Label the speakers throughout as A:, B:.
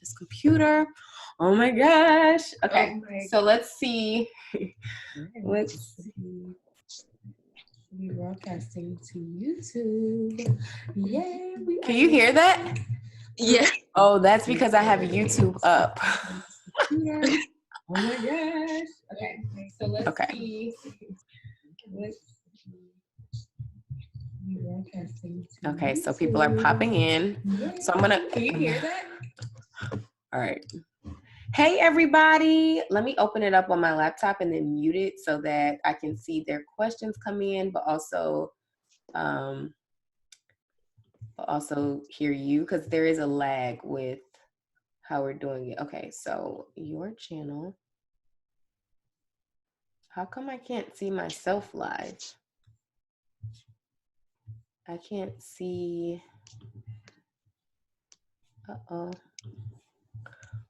A: this computer. Oh my gosh. Okay, so let's see. Let's see. We're broadcasting to YouTube. Yay! Can you hear that?
B: Yeah.
A: Oh, that's because I have YouTube up. Oh my gosh. Okay, so let's see. Okay, so people are popping in. So I'm gonna. Can you hear that? All right. Hey everybody. Let me open it up on my laptop and then mute it so that I can see their questions come in, but also hear you because there is a lag with how we're doing it. Okay, so your channel. How come I can't see myself live? I can't see. Uh-oh.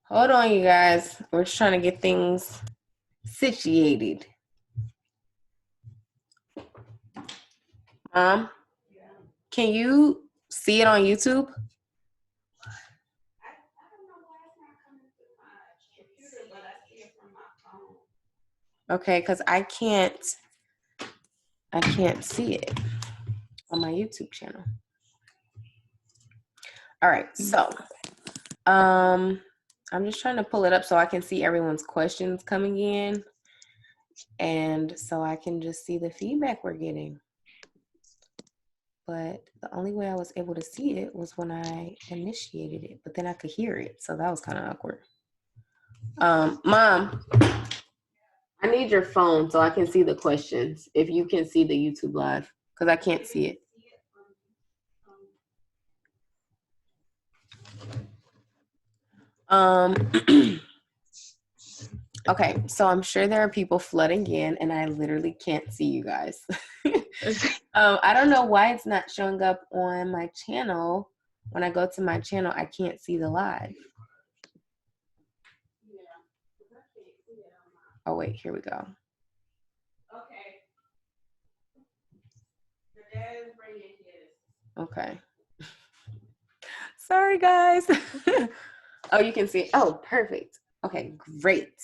A: Hold on, you guys. We're just trying to get things situated. Mom, can you see it on YouTube? Okay, because I can't see it on my YouTube channel. All right, so I'm just trying to pull it up so I can see everyone's questions coming in, and so I can just see the feedback we're getting. But the only way I was able to see it was when I initiated it, but then I could hear it, so that was kind of awkward. Mom, I need your phone so I can see the questions, if you can see the YouTube live, because I can't see it. Okay, so I'm sure there are people flooding in and I literally can't see you guys. I don't know why it's not showing up on my channel. When I go to my channel, I can't see the live. Oh wait, here we go. Okay. Sorry guys. Oh, you can see. Oh, perfect. Okay, great.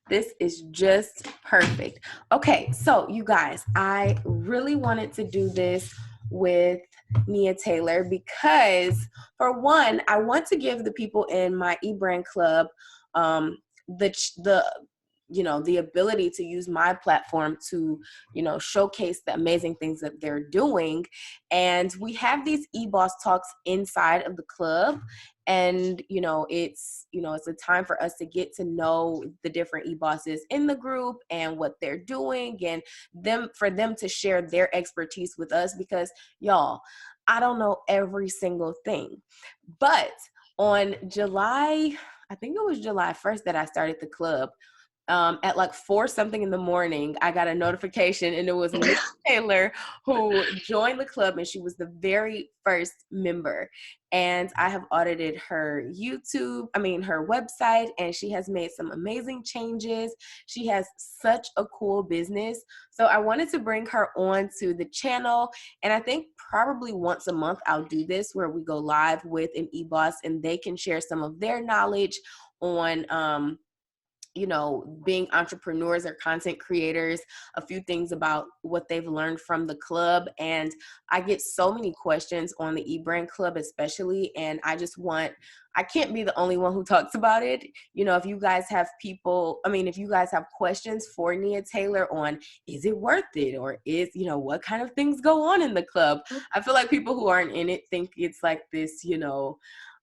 A: This is just perfect. Okay, so you guys, I really wanted to do this with Nia Taylor because, for one, I want to give the people in my eBrand club the ability to use my platform to, showcase the amazing things that they're doing. And we have these eBoss talks inside of the club. And, it's a time for us to get to know the different eBosses in the group and what they're doing, and for them to share their expertise with us, because y'all, I don't know every single thing. But on I think it was July 1st that I started the club. At like 4 something in the morning, I got a notification, and it was Nia Taylor who joined the club, and she was the very first member. And I have audited her her website, and she has made some amazing changes. She has such a cool business. So I wanted to bring her on to the channel. And I think probably once a month I'll do this, where we go live with an eBoss and they can share some of their knowledge on, being entrepreneurs or content creators, a few things about what they've learned from the club. And I get so many questions on the eBrand club, especially. And I can't be the only one who talks about it. If you guys have if you guys have questions for Nia Taylor on, is it worth it? Or what kind of things go on in the club? I feel like people who aren't in it think it's like this,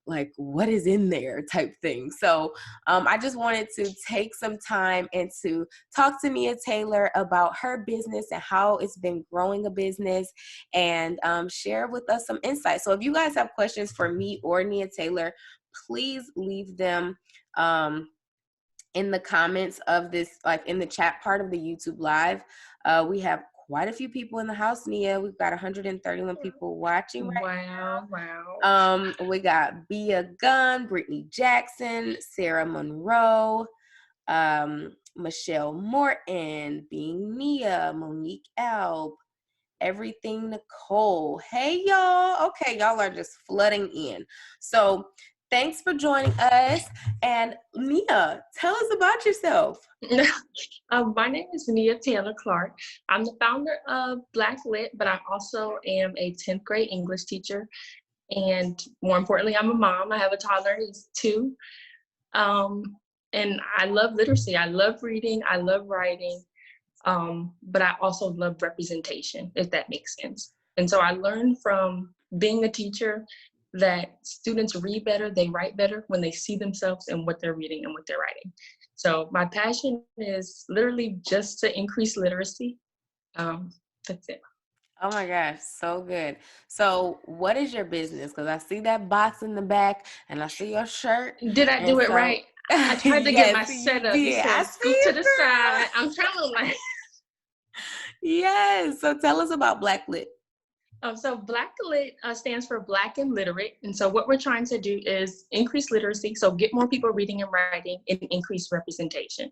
A: like what is in there type thing. So I just wanted to take some time and to talk to Nia Taylor about her business and how it's been growing a business, and share with us some insight. So if you guys have questions for me or Nia Taylor, please leave them in the comments of this, like in the chat part of the YouTube live. We have quite a few people in the house, Nia. We've got 131 people watching right now.
B: Wow.
A: We got Bia Gunn, Brittany Jackson, Sarah Monroe, Michelle Morton, Being Nia, Monique Alb, Everything Nicole. Hey, y'all. Okay, y'all are just flooding in. So thanks for joining us. And Nia, tell us about yourself.
B: My name is NIA-TAYLER'S. I'm the founder of Black Lit, but I also am a 10th grade English teacher. And more importantly, I'm a mom. I have a toddler, he's 2. And I love literacy. I love reading. I love writing. But I also love representation, if that makes sense. And so I learned from being a teacher that students read better, they write better when they see themselves in what they're reading and what they're writing. So my passion is literally just to increase literacy. That's it.
A: Oh my gosh, so good. So what is your business? Because I see that box in the back and I see your shirt.
B: Did I do it right? I tried to get my setup. You said scoot to the side. I'm trying to like.
A: Yes. So tell us about Black Lit.
B: So Black Lit stands for Black and Literate. And so what we're trying to do is increase literacy. So get more people reading and writing and increase representation.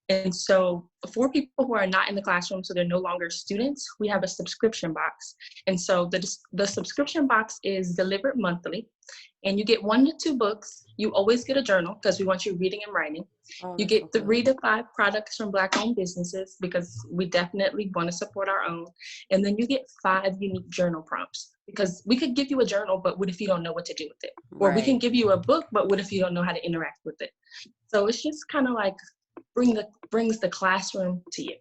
B: And so for people who are not in the classroom, so they're no longer students, we have a subscription box. And so the subscription box is delivered monthly. And you get 1 to 2 books. You always get a journal because we want you reading and writing. You get 3 to 5 products from Black-owned businesses because we definitely want to support our own. And then you get 5 unique journal prompts because we could give you a journal, but what if you don't know what to do with it? Or we can give you a book, but what if you don't know how to interact with it? So it's just kind of like brings the classroom to you.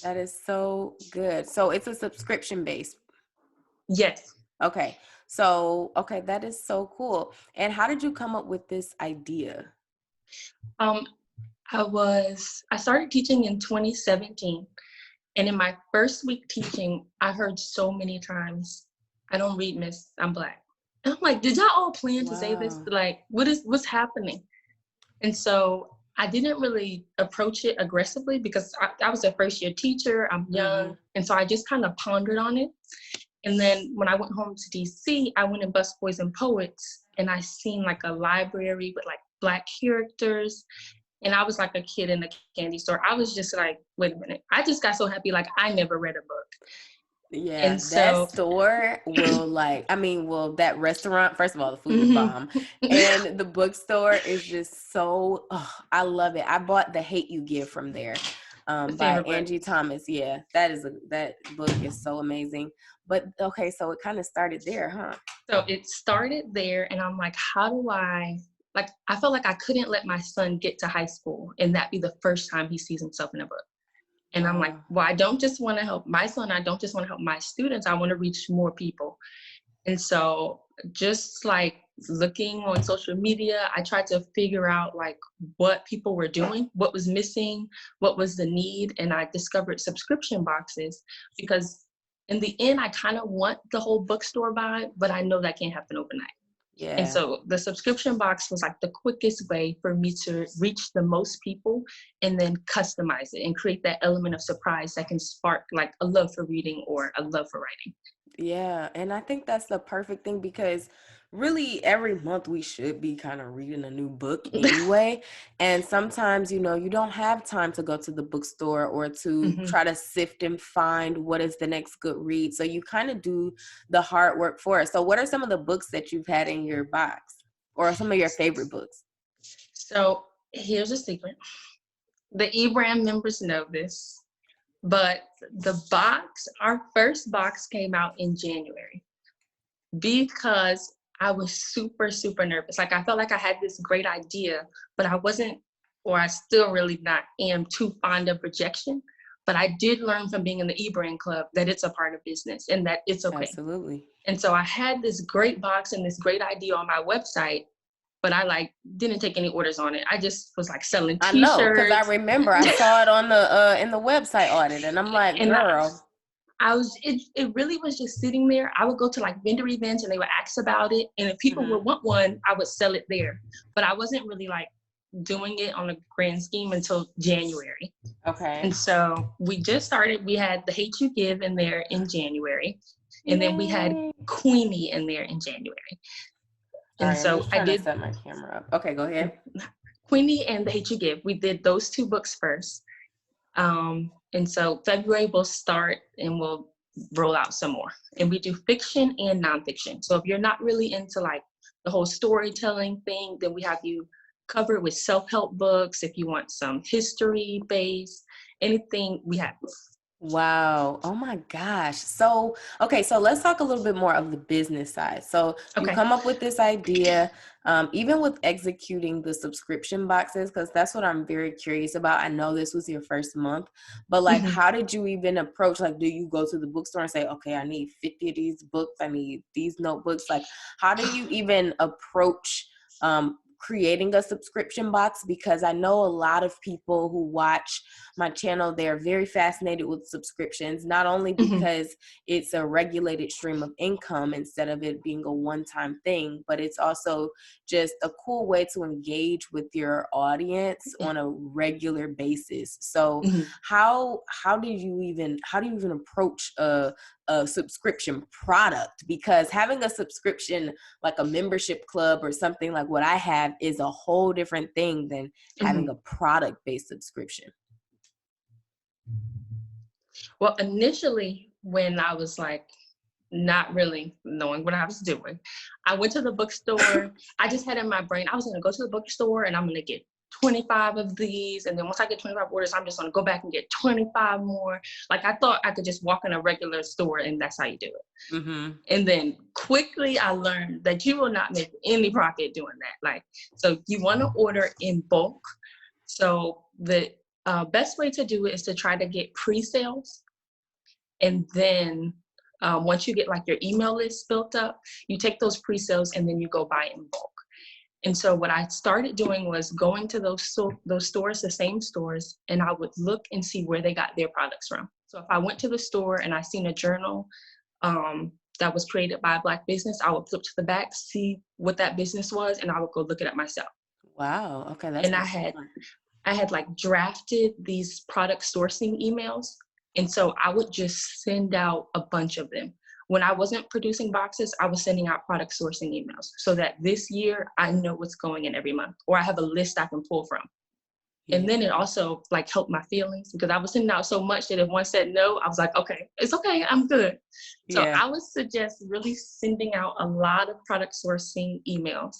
A: That is so good. So it's a subscription based.
B: Yes.
A: Okay. So, okay, that is so cool. And how did you come up with this idea?
B: I started teaching in 2017. And in my first week teaching, I heard so many times, I don't read, miss, I'm Black. And I'm like, did y'all all plan to say this? Like, what's happening? And so I didn't really approach it aggressively because I was a first year teacher, I'm young. And so I just kind of pondered on it. And then when I went home to DC, I went and Busboys and Poets, and I seen like a library with like Black characters. And I was like a kid in a candy store. I was just like, wait a minute. I just got so happy, like I never read a book.
A: Yeah, and so that store will that restaurant, first of all, the food is bomb. And the bookstore is just so, I love it. I bought The Hate U Give from there. By Angie Thomas. Yeah, that book is so amazing. But okay, so it kind of started there, huh?
B: So it started there, and I'm like, how do I felt like I couldn't let my son get to high school and that be the first time he sees himself in a book. And I'm like, well, I don't just want to help my son. I don't just want to help my students. I want to reach more people. And so just like looking on social media, I tried to figure out like what people were doing, what was missing, what was the need. And I discovered subscription boxes because in the end, I kind of want the whole bookstore vibe, but I know that can't happen overnight. Yeah. And so the subscription box was like the quickest way for me to reach the most people and then customize it and create that element of surprise that can spark like a love for reading or a love for writing.
A: Yeah. And I think that's the perfect thing because really every month we should be kind of reading a new book anyway. And sometimes, you don't have time to go to the bookstore or to try to sift and find what is the next good read. So you kind of do the hard work for us. So what are some of the books that you've had in your box or some of your favorite books?
B: So here's a secret. The eBrand members know this. But our first box came out in January because I was super, super nervous. Like I felt like I had this great idea, but I wasn't, or I still really not am too fond of rejection. But I did learn from being in the eBrand club that it's a part of business and that it's okay.
A: Absolutely.
B: And so I had this great box and this great idea on my website, but I didn't take any orders on it. I just was like selling t-shirts.
A: I know, because I remember I saw it on the in the website audit, and I'm like, girl.
B: It really was just sitting there. I would go to like vendor events and they would ask about it, and if people would want one, I would sell it there. But I wasn't really like doing it on a grand scheme until January.
A: Okay.
B: And so we just started. We had The Hate U Give in there in January, and then we had Queenie in there in January. And so
A: I did set my camera up. Okay, go ahead.
B: Queenie and The Hate U Give. We did those 2 books first. And so February we'll start and we'll roll out some more. And we do fiction and nonfiction. So if you're not really into like the whole storytelling thing. Then we have you covered with self-help books. If you want some history based, anything, we have.
A: Wow. Oh my gosh. So, okay, so let's talk a little bit more of the business side. So you
B: Okay.
A: come up with this idea, even with executing the subscription boxes, because that's what I'm very curious about. I know this was your first month, but like,
B: Mm-hmm.
A: how did you even approach? Like, do you go to the bookstore and say, okay, I need 50 of these books, I need these notebooks? Like, how do you even approach creating a subscription box? Because I know a lot of people who watch my channel, they're very fascinated with subscriptions, not only
B: Mm-hmm.
A: because it's a regulated stream of income instead of it being a one-time thing, but it's also just a cool way to engage with your audience on a regular basis. So
B: Mm-hmm.
A: how do you even approach a subscription product? Because having a subscription like a membership club or something like what I have is a whole different thing than
B: Mm-hmm.
A: having a product-based subscription.
B: Well, initially, when I was like not really knowing what I was doing, I went to the bookstore. I just had in my brain, I was going to go to the bookstore and I'm going to get 25 of these. And then once I get 25 orders, I'm just going to go back and get 25 more. Like I thought I could just walk in a regular store and that's how you do it.
A: Mm-hmm.
B: And then quickly I learned that you will not make any profit doing that. Like, so you want to order in bulk. So the best way to do it is to try to get pre-sales. And then once you get like your email list built up, you take those pre-sales and then you go buy in bulk. And so what I started doing was going to those stores, the same stores, and I would look and see where they got their products from. So if I went to the store and I seen a journal that was created by a Black business, I would flip to the back, see what that business was, and I would go look it up myself.
A: Wow. Okay, that's
B: And I had like drafted these product sourcing emails. And so I would just send out a bunch of them. When I wasn't producing boxes, I was sending out product sourcing emails so that this year I know what's going in every month, or I have a list I can pull from.
A: yeah.
B: And then it also like helped my feelings because I was sending out so much that if one said no, I was like, okay, it's okay, I'm good. So
A: Yeah.
B: I would suggest really sending out a lot of product sourcing emails.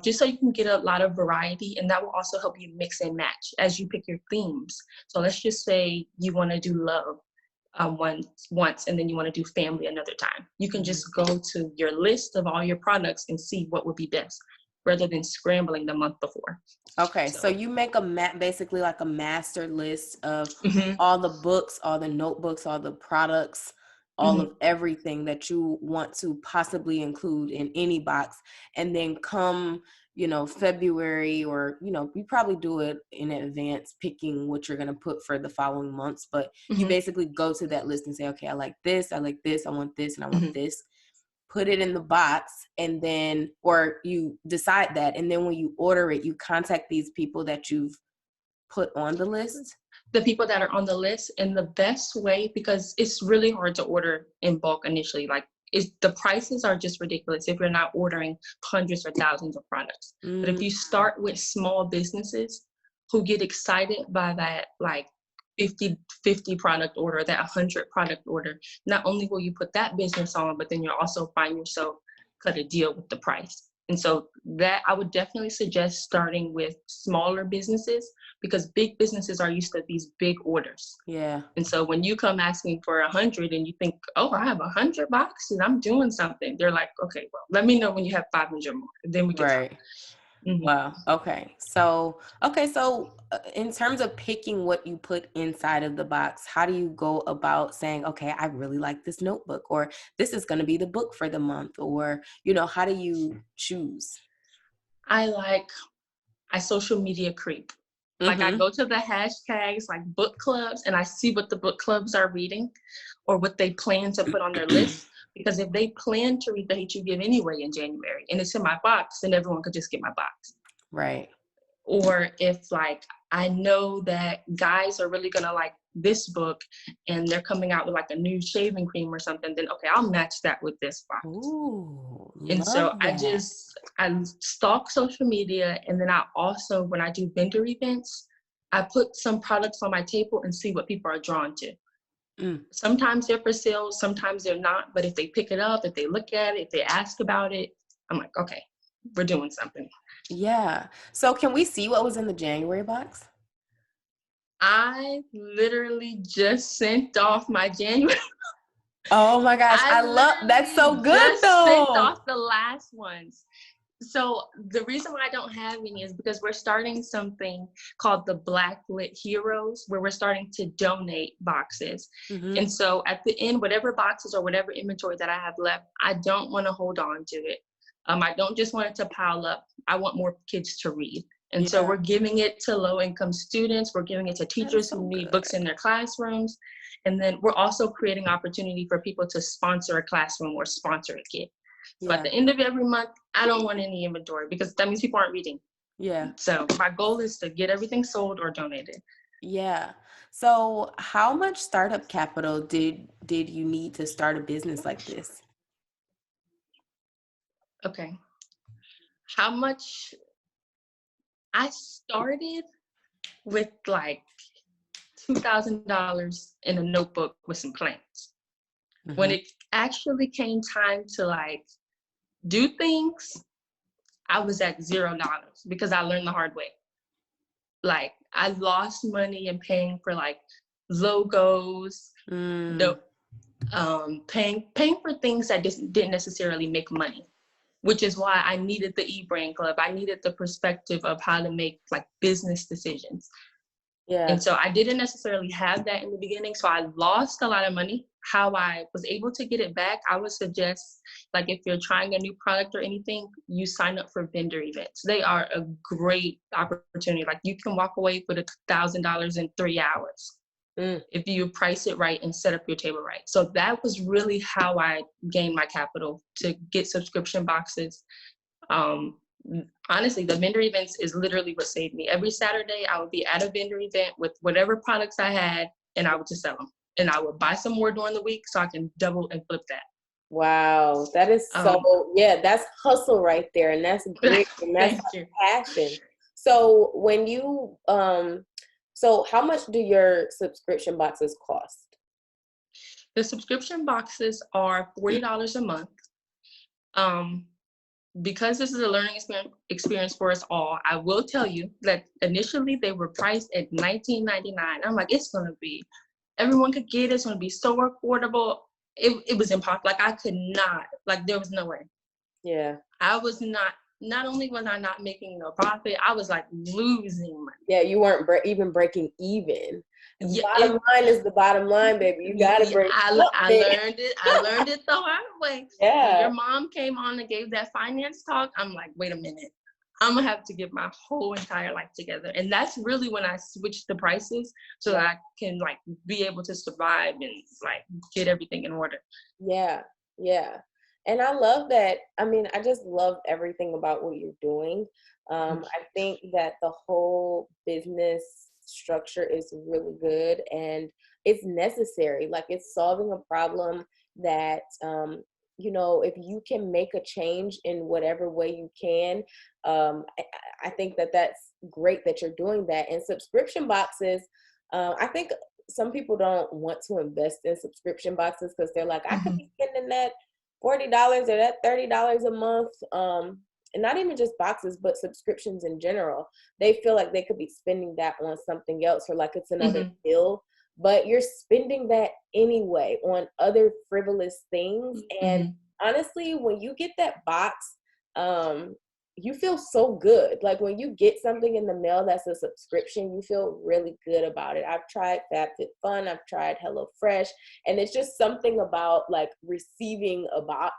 B: Just so you can get a lot of variety, and that will also help you mix and match as you pick your themes. So let's just say you want to do love once, and then you want to do family another time. You can just go to your list of all your products and see what would be best, rather than scrambling the month before.
A: Okay, so you make basically like a master list of
B: Mm-hmm.
A: all the books, all the notebooks, all the products, all
B: Mm-hmm.
A: of everything that you want to possibly include in any box. And then come, February, or, you probably do it in advance, picking what you're going to put for the following months. But you
B: Mm-hmm.
A: basically go to that list and say, okay, I like this, I want this, and I want
B: Mm-hmm.
A: this. Put it in the box, and then, or you decide that, and then when you order it, you contact these people that you've put on the list.
B: The people that are on the list, and the best way, because it's really hard to order in bulk initially, like the prices are just ridiculous if you're not ordering hundreds or thousands of products. But if you start with small businesses who get excited by that, like 50 product order, that 100 product order, not only will you put that business on, but then you'll also find yourself cut a deal with the price. And so that I would definitely suggest starting with smaller businesses, because big businesses are used to these big orders.
A: Yeah.
B: And so when you come asking for 100 and you think, oh, I have 100 boxes, I'm doing something. They're like, okay, well, let me know when you have 500 more. Then we can talk.
A: Right.
B: Mm-hmm.
A: Wow. Okay. So in terms of picking what you put inside of the box, how do you go about saying, okay, I really like this notebook, or this is going to be the book for the month, or, how do you choose?
B: I social media creep. Like I
A: Mm-hmm.
B: go to the hashtags like book clubs and I see what the book clubs are reading or what they plan to put on their list. Because if they plan to read The Hate You Give anyway in January and it's in my box, then everyone could just get my box.
A: Right.
B: Or if like I know that guys are really gonna like this book and they're coming out with like a new shaving cream or something, then okay, I'll match that with this box.
A: Ooh,
B: And so
A: love that.
B: I stalk social media, and then I also, when I do vendor events, I put some products on my table and see what people are drawn to. Sometimes they're for sale, sometimes they're not, but if they pick it up, if they look at it, if they ask about it, I'm like, okay, we're doing something.
A: Yeah. So can we see what was in the January box?
B: I literally just sent off my January.
A: Oh my gosh,
B: I
A: I love that's so
B: literally
A: good
B: just sent
A: though.
B: off the last ones. So the reason why I don't have any is because we're starting something called the Blacklit Heroes, where we're starting to donate boxes.
A: Mm-hmm.
B: And so at the end, whatever boxes or whatever inventory that I have left, I don't want to hold on to it. I don't just want it to pile up. I want more kids to read. And so
A: Yeah,
B: we're giving it to low-income students. We're giving it to
A: that is
B: teachers
A: so
B: who need
A: good.
B: books in their classrooms. And then we're also creating opportunity for people to sponsor a classroom or sponsor a kid. So at
A: Yeah,
B: the end of every month, I don't want any inventory because that means people aren't reading.
A: yeah,
B: So my goal is to get everything sold or donated.
A: yeah. So how much startup capital did you need to start a business like this?
B: Okay. How much? I started with like $2,000 in a notebook with some plans. When
A: Mm-hmm.
B: it actually came time to like do things, I was at $0 because I learned the hard way. Like I lost money in paying for like logos,
A: Mm,
B: the paying for things that just didn't necessarily make money, which is why I needed the eBrand Club. I needed the perspective of how to make like business decisions.
A: yeah,
B: And so I didn't necessarily have that in the beginning. So I lost a lot of money. How I was able to get it back, I would suggest, like if you're trying a new product or anything, you sign up for vendor events. They are a great opportunity. Like you can walk away with $1,000 in 3 hours
A: mm,
B: if you price it right and set up your table right. So that was really how I gained my capital to get subscription boxes. Um, Honestly, the vendor events is literally what saved me. Every Saturday, I would be at a vendor event with whatever products I had, and I would just sell them. And I would buy some more during the week so I can double and flip that.
A: wow, that is so,
B: Um,
A: yeah, that's hustle right there, and that's grit, and that's
B: Thank you.
A: passion. So when you, so how much do your subscription boxes cost?
B: The subscription boxes are $40 a month. Um, because this is a learning experience for us all, I will tell you that initially they were priced at $19.99. I'm like, it's gonna be, everyone could get it, it's gonna be so affordable. It was impossible. Like I could not, like there was no way.
A: Yeah,
B: I was not only was I not making no profit, I was like losing money.
A: yeah, you weren't even breaking even.
B: Yeah,
A: Bottom line is the bottom line, baby. You gotta break
B: I
A: something.
B: learned it. I learned it the hard way. When
A: Yeah,
B: your mom came on and gave that finance talk, I'm like, wait a minute. I'm gonna have to get my whole entire life together. And that's really when I switched the prices so that I can like be able to survive and like get everything in order.
A: yeah, yeah. And I love that. I mean, I just love everything about what you're doing. I think that the whole business structure is really good and it's necessary. Like it's solving a problem that, if you can make a change in whatever way you can, I think that that's great that you're doing that. And subscription boxes, I think some people don't want to invest in subscription boxes because they're like, I could be spending that $40 or that $30 a month, and not even just boxes, but subscriptions in general. They feel like they could be spending that on something else or like it's another bill, but you're spending that anyway on other frivolous things. And honestly, when you get that box, you feel so good. Like when you get something in the mail that's a subscription, you feel really good about it. I've tried FabFitFun, I've tried HelloFresh, and it's just something about like receiving a box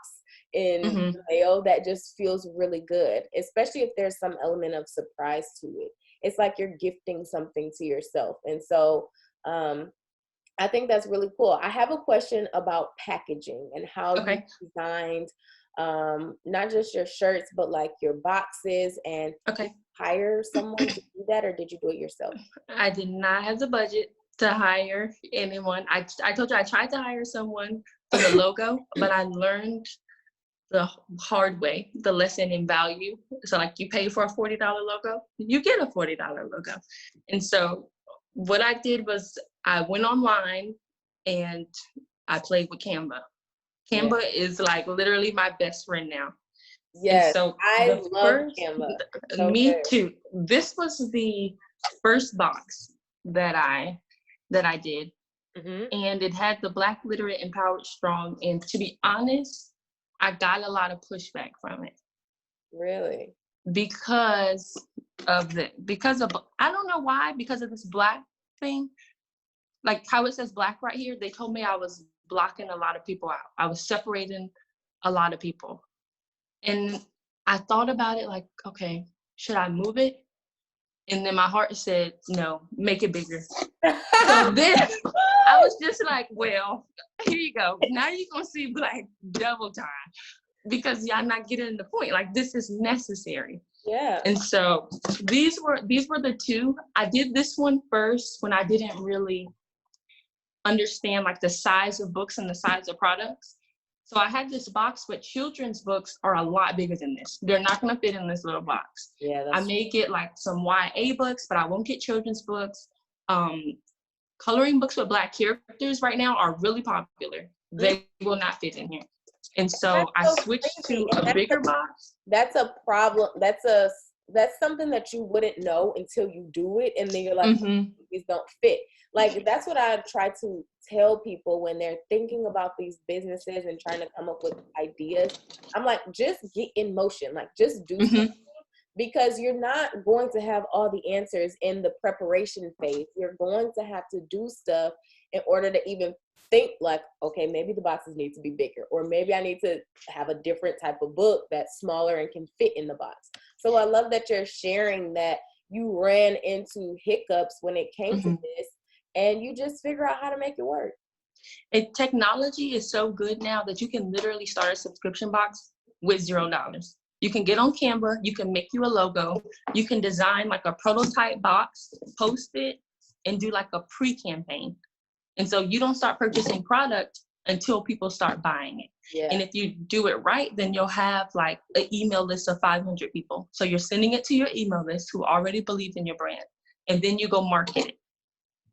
A: in the mail that just feels really good, especially if there's some element of surprise to it. It's like you're gifting something to yourself. And so I think that's really cool. I have a question about packaging and how you designed not just your shirts, but like your boxes, and hire someone to do that, or did you do it yourself?
B: I did not have the budget to hire anyone. I told you I tried to hire someone for the logo, but I learned the hard way, the lesson in value. So like you pay for a $40 logo, you get a $40 logo. And so what I did was I went online and I played with Canva. Canva is like literally my best friend now. And
A: Yes,
B: so
A: I
B: the
A: love
B: first,
A: Canva. It's so
B: me
A: good.
B: too. This was the first box that I did.
A: Mm-hmm.
B: And it had the Black Literate Empowered Strong. And to be honest, I got a lot of pushback from it.
A: Really?
B: Because of I don't know why, because of this Black thing, like how it says Black right here, they told me I was blocking a lot of people out. I was separating a lot of people. And I thought about it like, okay, should I move it? And then my heart said, no, make it bigger. So then I was just like, well, here you go. Now you're going to see Black double time because y'all not getting the point. Like, this is necessary.
A: Yeah.
B: And so these were the two. I did this one first when I didn't really understand like the size of books and the size of products. So I had this box, but children's books are a lot bigger than this. They're not going to fit in this little box.
A: Yeah,
B: I may get like some YA books, but I won't get children's books. Coloring books with Black characters right now are really popular. They will not fit in here. And so I switched to a bigger box.
A: That's a problem. That's something that you wouldn't know until you do it. And then you're like, these don't fit. Like, that's what I try to tell people when they're thinking about these businesses and trying to come up with ideas. I'm like, just get in motion. Like, just do something. Because you're not going to have all the answers in the preparation phase. You're going to have to do stuff in order to even think like, okay, maybe the boxes need to be bigger, or maybe I need to have a different type of book that's smaller and can fit in the box. So I love that you're sharing that you ran into hiccups when it came to this, and you just figure out how to make it work.
B: And technology is so good now that you can literally start a subscription box with $0. You can get on Canva, you can make you a logo, you can design like a prototype box, post it, and do like a pre-campaign. And so you don't start purchasing product until people start buying it. Yeah. And if you do it right, then you'll have like an email list of 500 people. So you're sending it to your email list who already believe in your brand, and then you go market it.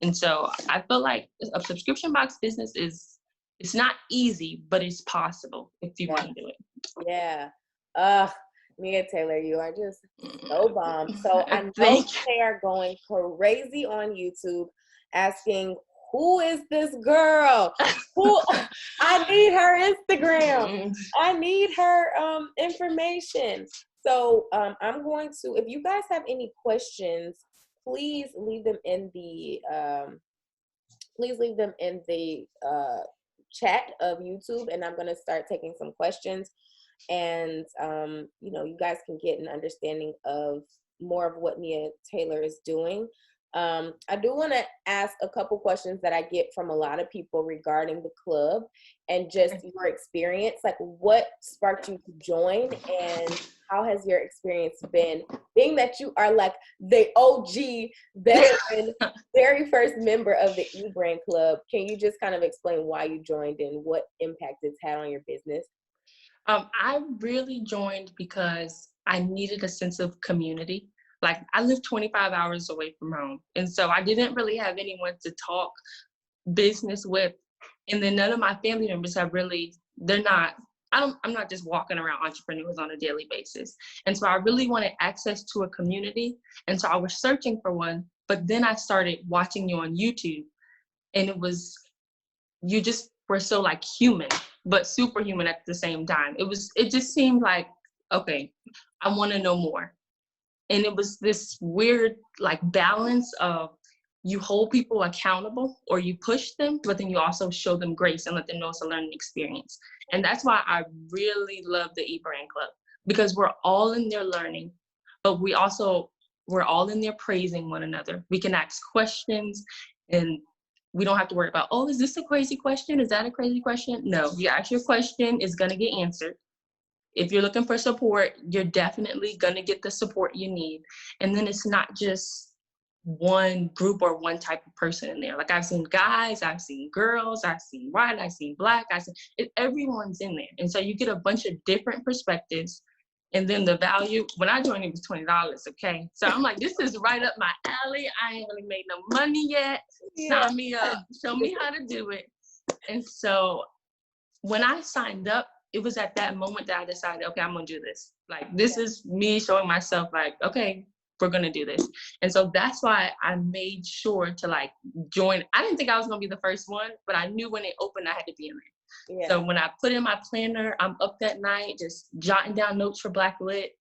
B: And so I feel like a subscription box business it's not easy, but it's possible if you want to do it.
A: Yeah. NIA-TAYLER, you are just so bomb. So I know they are going crazy on YouTube asking, who is this girl? I need her Instagram. I need her information. So I'm going to, if you guys have any questions, please leave them in the chat of YouTube, and I'm going to start taking some questions. And you guys can get an understanding of more of what NIA-TAYLER is doing. I do want to ask a couple questions that I get from a lot of people regarding the club and just your experience. Like, what sparked you to join, and how has your experience been, being that you are like the OG veteran, very first member of the eBrand Club? Can you just kind of explain why you joined and what impact it's had on your business?
B: I really joined because I needed a sense of community. Like, I live 25 hours away from home. And so I didn't really have anyone to talk business with. And then none of my family members have really, I'm not just walking around entrepreneurs on a daily basis. And so I really wanted access to a community. And so I was searching for one, but then I started watching you on YouTube, and you just were so like human, but superhuman at the same time. It just seemed like, okay, I want to know more. And it was this weird like balance of, you hold people accountable or you push them, but then you also show them grace and let them know it's a learning experience. And that's why I really love the eBrand Club, because we're all in there learning, but we're all in there praising one another. We can ask questions, and we don't have to worry about, oh, is this a crazy question? Is that a crazy question? No, you ask your question, it's gonna get answered. If you're looking for support, you're definitely gonna get the support you need. And then it's not just one group or one type of person in there. Like, I've seen guys, I've seen girls, I've seen white, I've seen black, everyone's in there. And so you get a bunch of different perspectives. And then the value, when I joined, it was $20, okay? So I'm like, this is right up my alley. I ain't really made no money yet. Sign me up, show me how to do it. And so when I signed up, it was at that moment that I decided, okay, I'm gonna do this. Like, this is me showing myself, like, okay, we're gonna do this. And so that's why I made sure to like join. I didn't think I was gonna be the first one, but I knew when it opened, I had to be in there.
A: Yeah.
B: So when I put in my planner, I'm up that night just jotting down notes for Black Lit.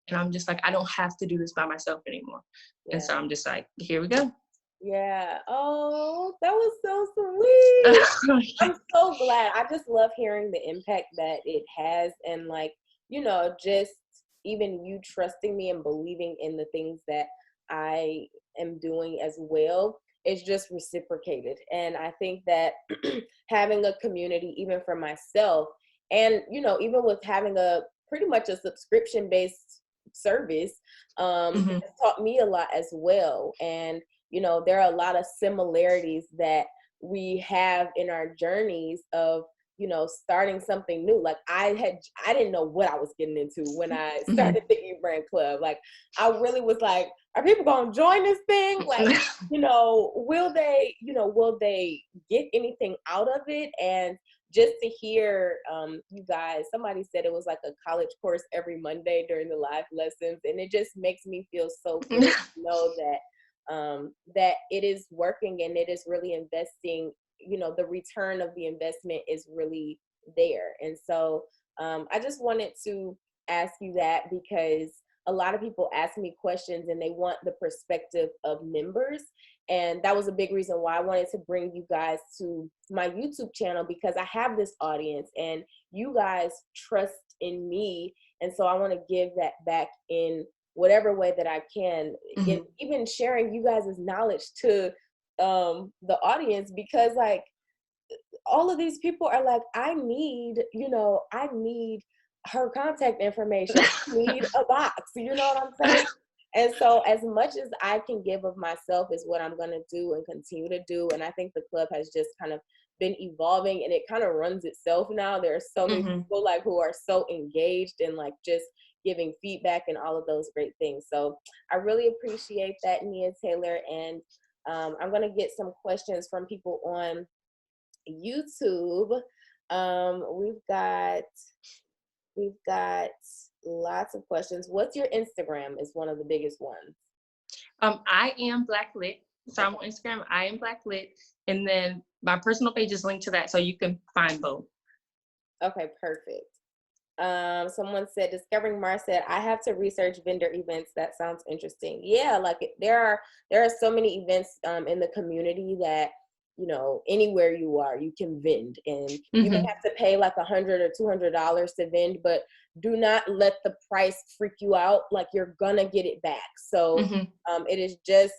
B: And I'm just like, I don't have to do this by myself anymore.
A: Yeah.
B: And so I'm just like, here we go.
A: Yeah. Oh, that was so sweet. I'm so glad. I just love hearing the impact that it has, and like, you know, just even you trusting me and believing in the things that I am doing as well. It's just reciprocated. And I think that having a community, even for myself, and, you know, even with having a pretty much a subscription based service, has taught me a lot as well. And, you know, there are a lot of similarities that we have in our journeys of, you know, starting something new. Like I didn't know what I was getting into when I started the eBrand Club. Like I really was like, are people gonna join this thing? Like, you know, will they get anything out of it? And just to hear you guys, somebody said it was like a college course every Monday during the live lessons. And it just makes me feel so good to know that that it is working and it is really investing, you know, the return of the investment is really there. And so I just wanted to ask you that, because a lot of people ask me questions and they want the perspective of members. And that was a big reason why I wanted to bring you guys to my YouTube channel, because I have this audience and you guys trust in me. And so I want to give that back in whatever way that I can, even sharing you guys' knowledge to the audience, because like all of these people are like, I need her contact information. I need a box. You know what I'm saying? And so as much as I can give of myself is what I'm going to do and continue to do. And I think the club has just kind of been evolving and it kind of runs itself now. There are so many people like who are so engaged and like just giving feedback and all of those great things. So I really appreciate that, NIA-TAYLER. And I'm going to get some questions from people on YouTube. We've got lots of questions. What's your Instagram is one of the biggest ones.
B: I am Black Lit. So I'm on Instagram, I am Black Lit. And then my personal page is linked to that, so you can find both. Okay,
A: perfect. Someone said, Discovering Mars said, I have to research vendor events. That sounds interesting. Yeah, like there are so many events in the community that, you know, anywhere you are, you can vend, and you may have to pay like $100 or $200 to vend, but do not let the price freak you out. Like you're gonna get it back. So it is just,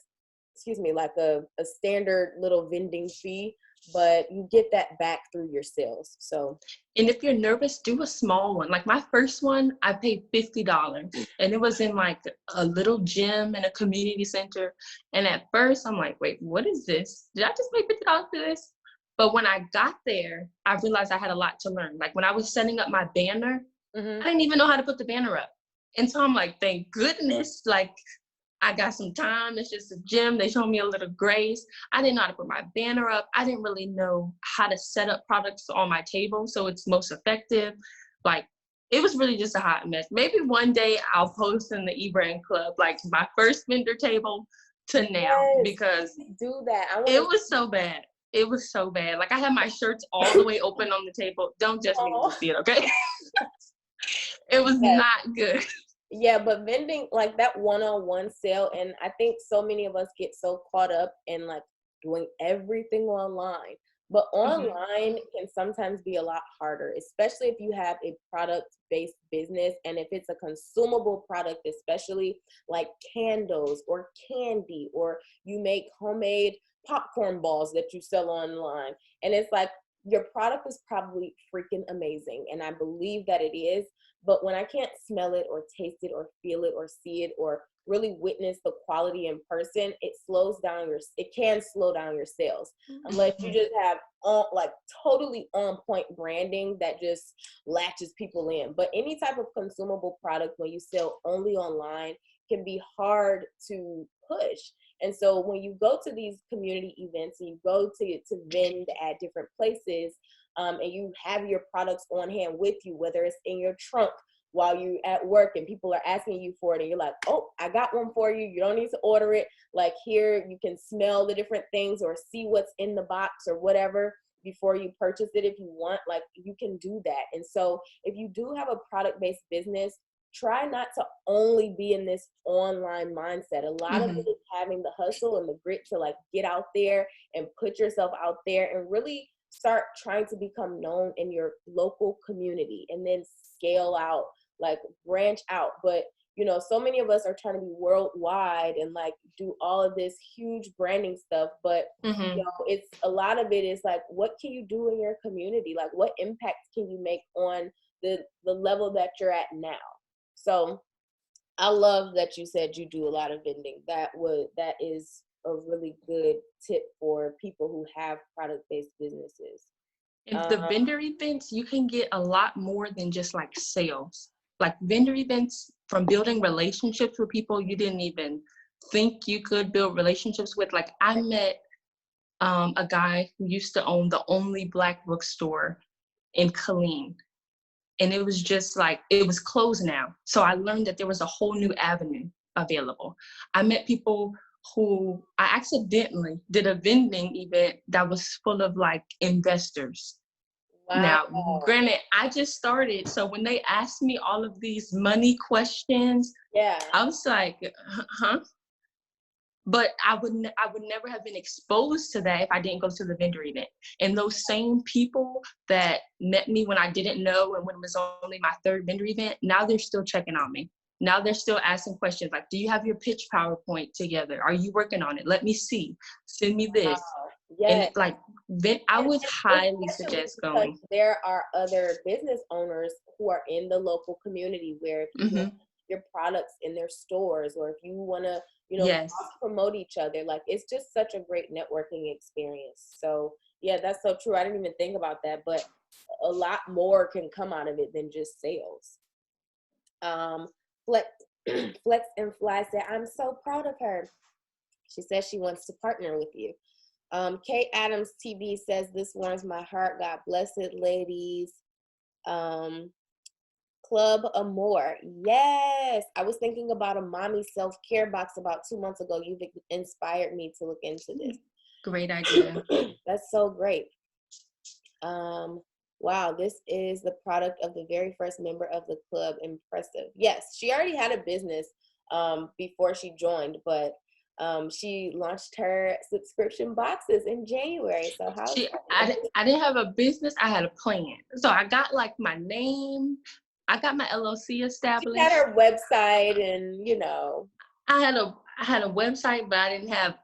A: like a standard little vending fee, but you get that back through your sales. So,
B: and if you're nervous, do a small one. Like my first one, I paid $50, and it was in like a little gym in a community center. And at first I'm like, wait, what is this? Did I just pay $50 for this? But when I got there, I realized I had a lot to learn. Like when I was setting up my banner, I didn't even know how to put the banner up. And so I'm like, thank goodness, like I got some time. It's just a gym. They showed me a little grace. I didn't know how to put my banner up. I didn't really know how to set up products on my table so it's most effective. Like, it was really just a hot mess. Maybe one day I'll post in the eBrand Club, like my first vendor table to now, because
A: do that.
B: It was so bad. It was so bad. Like I had my shirts all the way open on the table. Don't judge me to see it, okay? It was not good.
A: Yeah, but vending, like that one-on-one sale, and I think so many of us get so caught up in like doing everything online. But online can sometimes be a lot harder, especially if you have a product-based business, and if it's a consumable product, especially like candles or candy, or you make homemade popcorn balls that you sell online. And it's like your product is probably freaking amazing, and I believe that it is. But when I can't smell it or taste it or feel it or see it or really witness the quality in person, it can slow down your sales, unless you just have like totally on point branding that just latches people in. But any type of consumable product, when you sell only online, can be hard to push. And so when you go to these community events and you go to vend at different places, and you have your products on hand with you, whether it's in your trunk while you're at work and people are asking you for it, and you're like, oh, I got one for you. You don't need to order it. Like, here, you can smell the different things or see what's in the box or whatever before you purchase it if you want. Like, you can do that. And so if you do have a product-based business, try not to only be in this online mindset. A lot of it is having the hustle and the grit to like get out there and put yourself out there and really start trying to become known in your local community, and then scale out, like branch out. But you know, so many of us are trying to be worldwide and like do all of this huge branding stuff, but you know, it's a lot of it is like, what can you do in your community? Like, what impact can you make on the level that you're at now? So I love that you said you do a lot of vending. That is a really good tip for people who have product-based businesses.
B: And the vendor events, you can get a lot more than just like sales. Like vendor events, from building relationships with people you didn't even think you could build relationships with. Like, I met a guy who used to own the only Black bookstore in Killeen. And it was just like, it was closed now. So I learned that there was a whole new avenue available. I met people who, I accidentally did a vending event that was full of like investors.
A: Wow.
B: Now, granted, I just started. So when they asked me all of these money questions, I was like, huh? But I would never have been exposed to that if I didn't go to the vendor event. And those same people that met me when I didn't know and when it was only my third vendor event, now they're still checking on me. Now they're still asking questions like, do you have your pitch PowerPoint together? Are you working on it? Let me see. Send me this. And like, I would highly suggest going.
A: There are other business owners who are in the local community where if you want your products in their stores, or if you want to, you know, promote each other, like, it's just such a great networking experience. So yeah, that's so true. I didn't even think about that, but a lot more can come out of it than just sales. Flex and Fly said, I'm so proud of her. She says she wants to partner with you. Kate Adams TV says, this warms my heart. God bless it, ladies. Club Amore. Yes. I was thinking about a mommy self-care box about 2 months ago. You've inspired me to look into this.
B: Great idea.
A: That's so great. Wow, this is the product of the very first member of the club. Impressive. Yes, she already had a business before she joined, but she launched her subscription boxes in January. So
B: I didn't have a business. I had a plan. So I got like my name. I got my LLC established.
A: She had her website, and you know,
B: I had a website, but I didn't have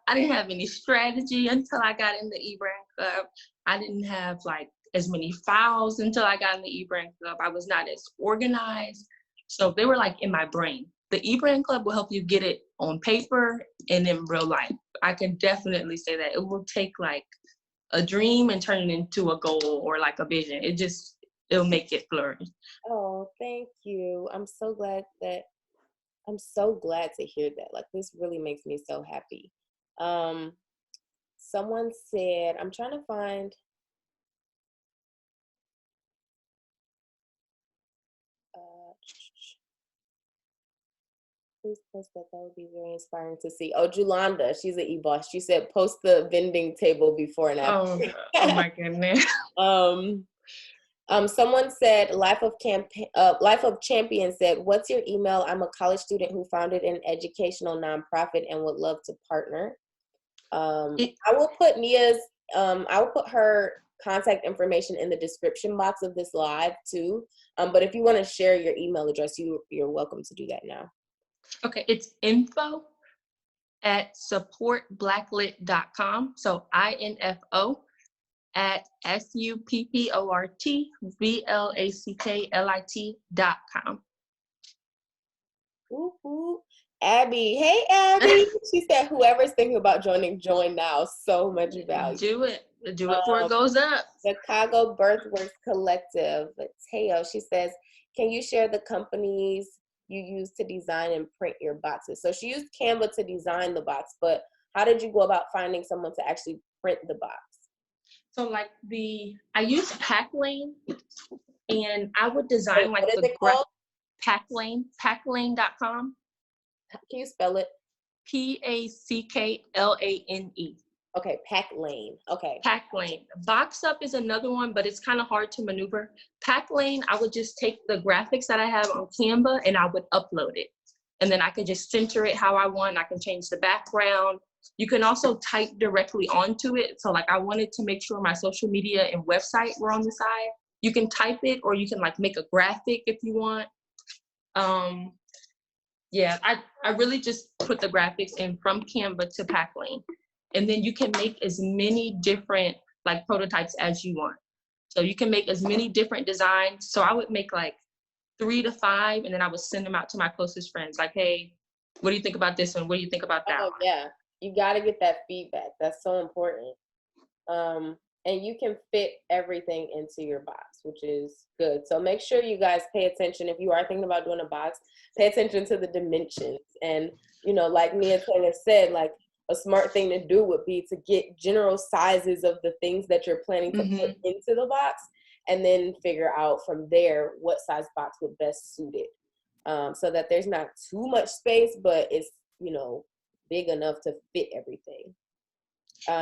B: any strategy until I got in the eBrand Club. I didn't have like as many files until I got in the eBrand Club. I was not as organized. So they were like in my brain. The eBrand Club will help you get it on paper and in real life. I can definitely say that. It will take like a dream and turn it into a goal or like a vision. It'll make it flourish.
A: Oh, thank you. I'm so glad to hear that. Like, this really makes me so happy. Someone said, I'm trying to find, please post that. That would be very inspiring to see. Oh, Julanda, she's an eBoss. She said, post the vending table before and after.
B: Oh my goodness.
A: Someone said, Life of Champion said, what's your email? I'm a college student who founded an educational nonprofit and would love to partner. I will put her contact information in the description box of this live too. But if you want to share your email address, you're welcome to do that now. Okay,
B: it's info@supportblacklit.com. So info at supportblacklit.com.
A: Ooh. Abby, hey Abby. She said, whoever's thinking about joining, join now. So much value.
B: Do it before it goes up.
A: Chicago Birthworks Collective. Teo, she says, can you share the companies you use to design and print your boxes? So she used Canva to design the box, but how did you go about finding someone to actually print the box?
B: So like I use Packlane, and I would design like
A: What is
B: the
A: it called?
B: Packlane.com.
A: Can you spell it?
B: Packlane.
A: Okay, Packlane. Okay.
B: Packlane. Box Up is another one, but it's kind of hard to maneuver. Packlane, I would just take the graphics that I have on Canva and I would upload it. And then I could just center it how I want. I can change the background. You can also type directly onto it. So like I wanted to make sure my social media and website were on the side. You can type it, or you can like make a graphic if you want. Yeah, I really just put the graphics in from Canva to Packlane. And then you can make as many different like prototypes as you want. So you can make as many different designs. So I would make like 3 to 5, and then I would send them out to my closest friends. Like, hey, what do you think about this one? What do you think about that one?
A: Yeah, you got to get that feedback. That's so important. And you can fit everything into your box, which is good. So make sure you guys pay attention. If you are thinking about doing a box, pay attention to the dimensions. And, you know, like NIA-TAYLER said, like a smart thing to do would be to get general sizes of the things that you're planning to put into the box, and then figure out from there what size box would best suit it. So that there's not too much space, but it's, you know, big enough to fit everything.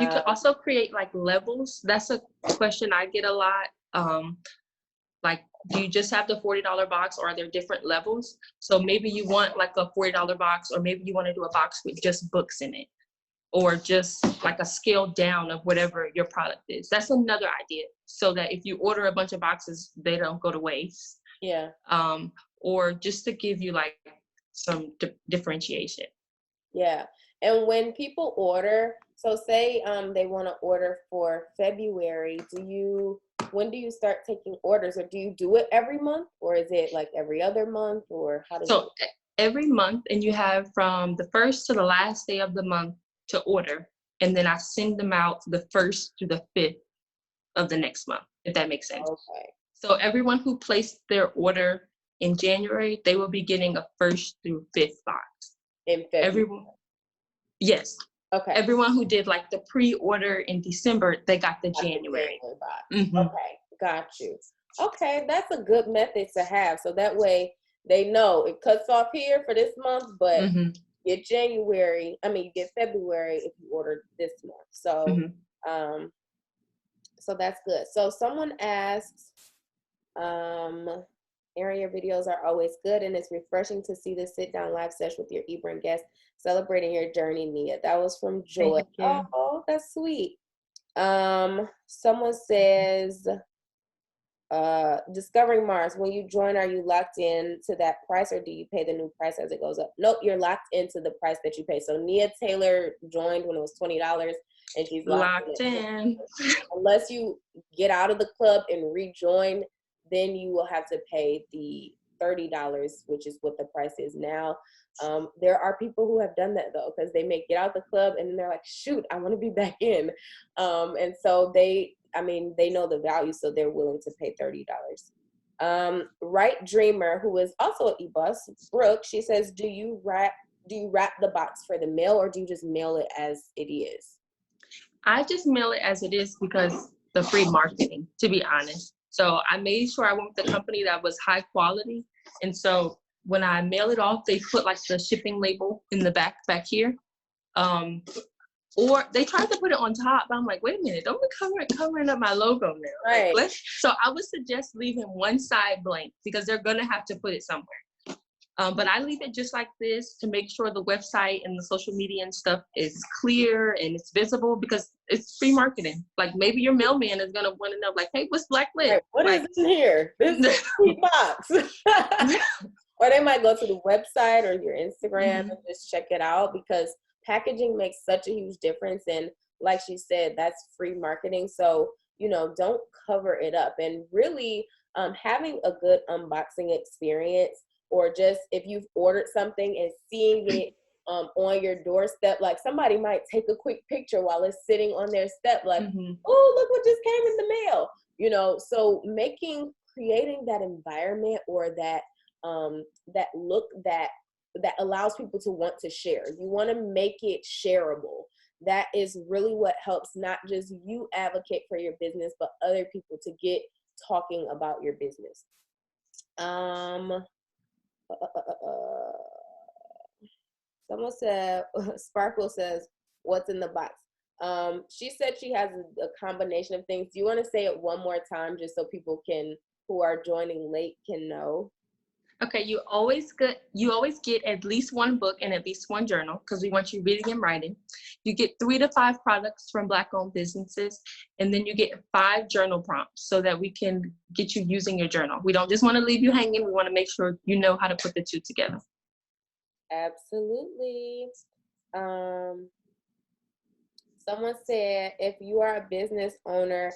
B: You could also create like levels. That's a question I get a lot. Like, do you just have the $40 box, or are there different levels? So maybe you want like a $40 box, or maybe you want to do a box with just books in it, or just like a scaled down of whatever your product is. That's another idea. So that if you order a bunch of boxes, they don't go to waste.
A: Yeah.
B: Or just to give you like some differentiation.
A: Yeah. And when people order, so say they want to order for February, when do you start taking orders, or do you do it every month, or is it like every other month, or how does it?
B: Every month, and you have from the first to the last day of the month to order, and then I send them out the 1st to the 5th of the next month, if that makes sense.
A: Okay.
B: So everyone who placed their order in January, they will be getting a 1st through 5th box.
A: In February?
B: Everyone. Yes. Okay. Everyone who did like the pre-order in December, they got the January
A: box. Okay, got you. Okay, that's a good method to have. So that way they know it cuts off here for this month, but you get February if you order this month. So, so that's good. So someone asks, Erin, your videos are always good, and it's refreshing to see the sit-down live session with your eBrand guests celebrating your journey, Nia. That was from Joy. Oh, that's sweet. Someone says, Discovering Mars, when you join, are you locked in to that price, or do you pay the new price as it goes up? Nope, you're locked into the price that you pay. So NIA-TAYLER joined when it was $20, and she's locked in. Unless you get out of the club and rejoin, then you will have to pay the $30, which is what the price is now. There are people who have done that though, because they may get out the club and then they're like, shoot, I want to be back in. And so they know the value, so they're willing to pay $30. Right Dreamer, who is also an eBoss, Brooke, she says, do you wrap the box for the mail, or do you just mail it as it is?
B: I just mail it as it is because the free marketing, to be honest. So I made sure I went with the company that was high quality. And so when I mail it off, they put like the shipping label in the back here. Or they tried to put it on top, but I'm like, wait a minute, don't be covering up my logo now.
A: Right.
B: Like, so I would suggest leaving one side blank, because they're gonna have to put it somewhere. But I leave it just like this to make sure the website and the social media and stuff is clear and it's visible, because it's free marketing. Like maybe your mailman is gonna want to know, like, hey, what's Black Lit?
A: Right. What is in here? This is a free box. Or they might go to the website or your Instagram and just check it out, because packaging makes such a huge difference. And like she said, that's free marketing. So, you know, don't cover it up. And really having a good unboxing experience, or just if you've ordered something and seeing it on your doorstep, like somebody might take a quick picture while it's sitting on their step, like, oh, look what just came in the mail, you know. So creating that environment, or that that look that allows people to want to share. You want to make it shareable. that is really what helps not just you advocate for your business, but other people to get talking about your business. Someone said, Sparkle says, what's in the box? She said she has a combination of things. Do you want to say it one more time just so people who are joining late can know?
B: Okay, you always get at least one book and at least one journal, because we want you reading and writing. You get 3 to 5 products from Black-owned businesses, and then you get 5 journal prompts so that we can get you using your journal. We don't just want to leave you hanging. We want to make sure you know how to put the two together.
A: Absolutely. Someone said, if you are a business owner,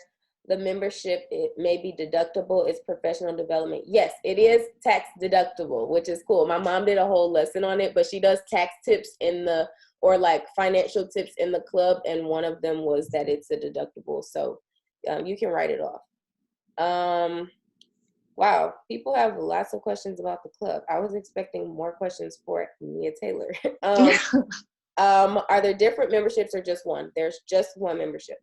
A: the membership, it may be deductible. It's professional development. Yes, it is tax deductible, which is cool. My mom did a whole lesson on it, but she does tax tips or like financial tips in the club. And one of them was that it's a deductible. So you can write it off. Wow, people have lots of questions about the club. I was expecting more questions for NIA-TAYLER. Are there different memberships or just one? There's just one membership.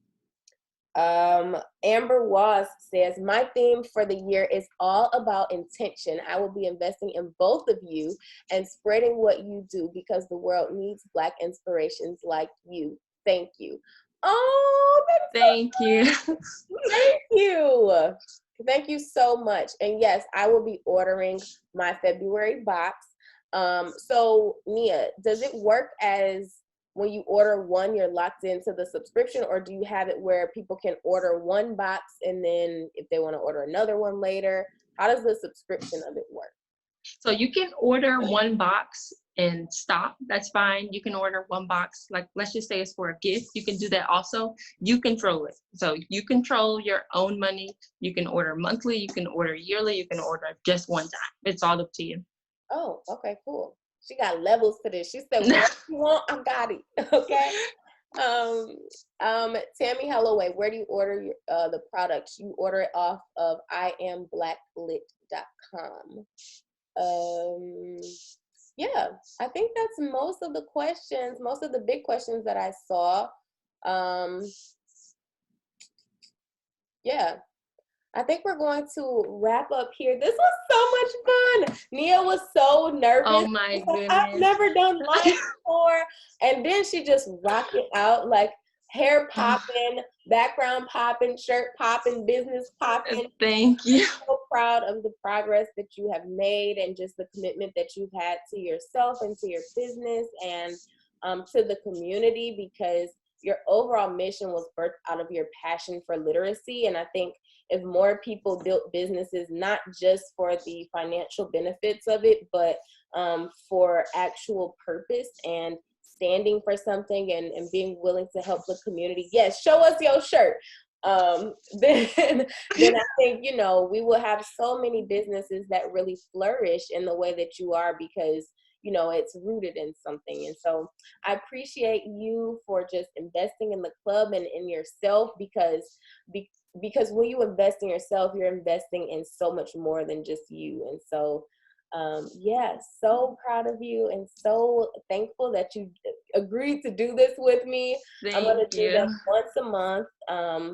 A: Amber Was says, my theme for the year is all about intention. I will be investing in both of you and spreading what you do because the world needs Black inspirations like you. Thank you. Oh,
B: thank you.
A: Thank you. Thank you so much. And yes, I will be ordering my February box. So Nia, does it work as when you order one, you're locked into the subscription, or do you have it where people can order one box and then if they want to order another one later? How does the subscription of it work?
B: So you can order one box and stop. That's fine. You can order one box, like let's just say it's for a gift. You can do that also. You control it. So you control your own money. You can order monthly. You can order yearly. You can order just one time. It's all up to you.
A: Oh, okay, cool. She got levels to this. She said, whatever you want, I got it. Okay. Tammy Holloway, where do you order the products? You order it off of iamblacklit.com. Yeah, I think that's most of the questions, most of the big questions that I saw. Yeah, I think we're going to wrap up here. This was so much fun. Nia was so nervous.
B: Oh my goodness.
A: I've never done live before. And then she just rocked it out, like hair popping, background popping, shirt popping, business popping.
B: Thank you.
A: I'm so proud of the progress that you have made and just the commitment that you've had to yourself and to your business and to the community, because your overall mission was birthed out of your passion for literacy. And I think if more people built businesses, not just for the financial benefits of it, but for actual purpose and standing for something and being willing to help the community. Yes, show us your shirt. Then I think, you know, we will have so many businesses that really flourish in the way that you are, because, you know, it's rooted in something. And so I appreciate you for just investing in the club and in yourself, because when you invest in yourself, you're investing in so much more than just you. And so yeah, so proud of you and so thankful that you agreed to do this with me. I'm going to do them once a month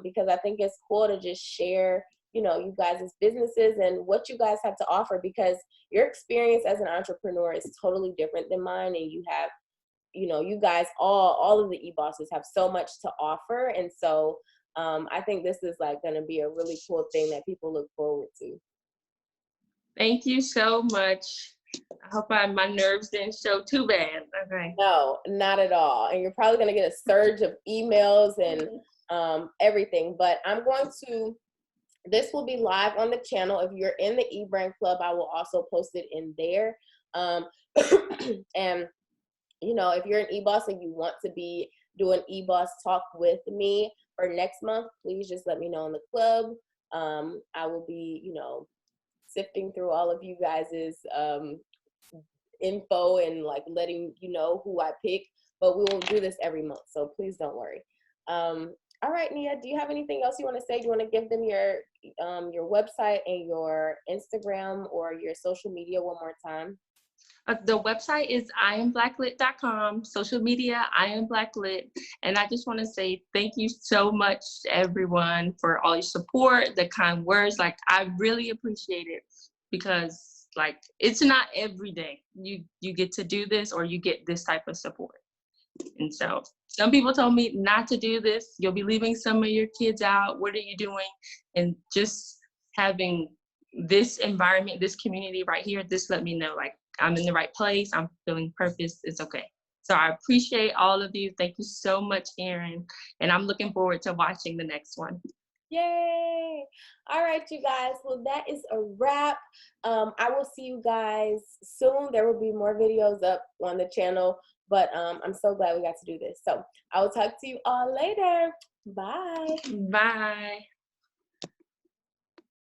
A: because I think it's cool to just share, you know, you guys' businesses and what you guys have to offer, because your experience as an entrepreneur is totally different than mine. And you have, you know, you guys, all of the eBosses have so much to offer. And so I think this is like going to be a really cool thing that people look forward to.
B: Thank you so much. I hope my nerves didn't show too bad. Okay.
A: No, not at all. And you're probably going to get a surge of emails and everything. But I'm going to, this will be live on the channel. If you're in the eBrand Club, I will also post it in there. And, you know, if you're an eBoss and you want to be doing eBoss talk with me for next month, please just let me know in the club. I will be, you know, sifting through all of you guys's info and like letting you know who I pick, but we will do this every month, so please don't worry. All right, Nia, do you have anything else you want to say? Do you want to give them your website and your Instagram or your social media one more time?
B: The website is iamblacklit.com. Social media, iamblacklit. And I just want to say thank you so much, everyone, for all your support, the kind words. Like, I really appreciate it, because like, it's not every day you get to do this or you get this type of support. And so some people told me not to do this. You'll be leaving some of your kids out. What are you doing? And just having this environment, this community right here, this let me know, like, I'm in the right place. I'm feeling purpose. It's okay. So I appreciate all of you. Thank you so much, Erin. And I'm looking forward to watching the next one.
A: Yay. All right, you guys. Well, that is a wrap. I will see you guys soon. There will be more videos up on the channel, but I'm so glad we got to do this. So I will talk to you all later. Bye.
B: Bye.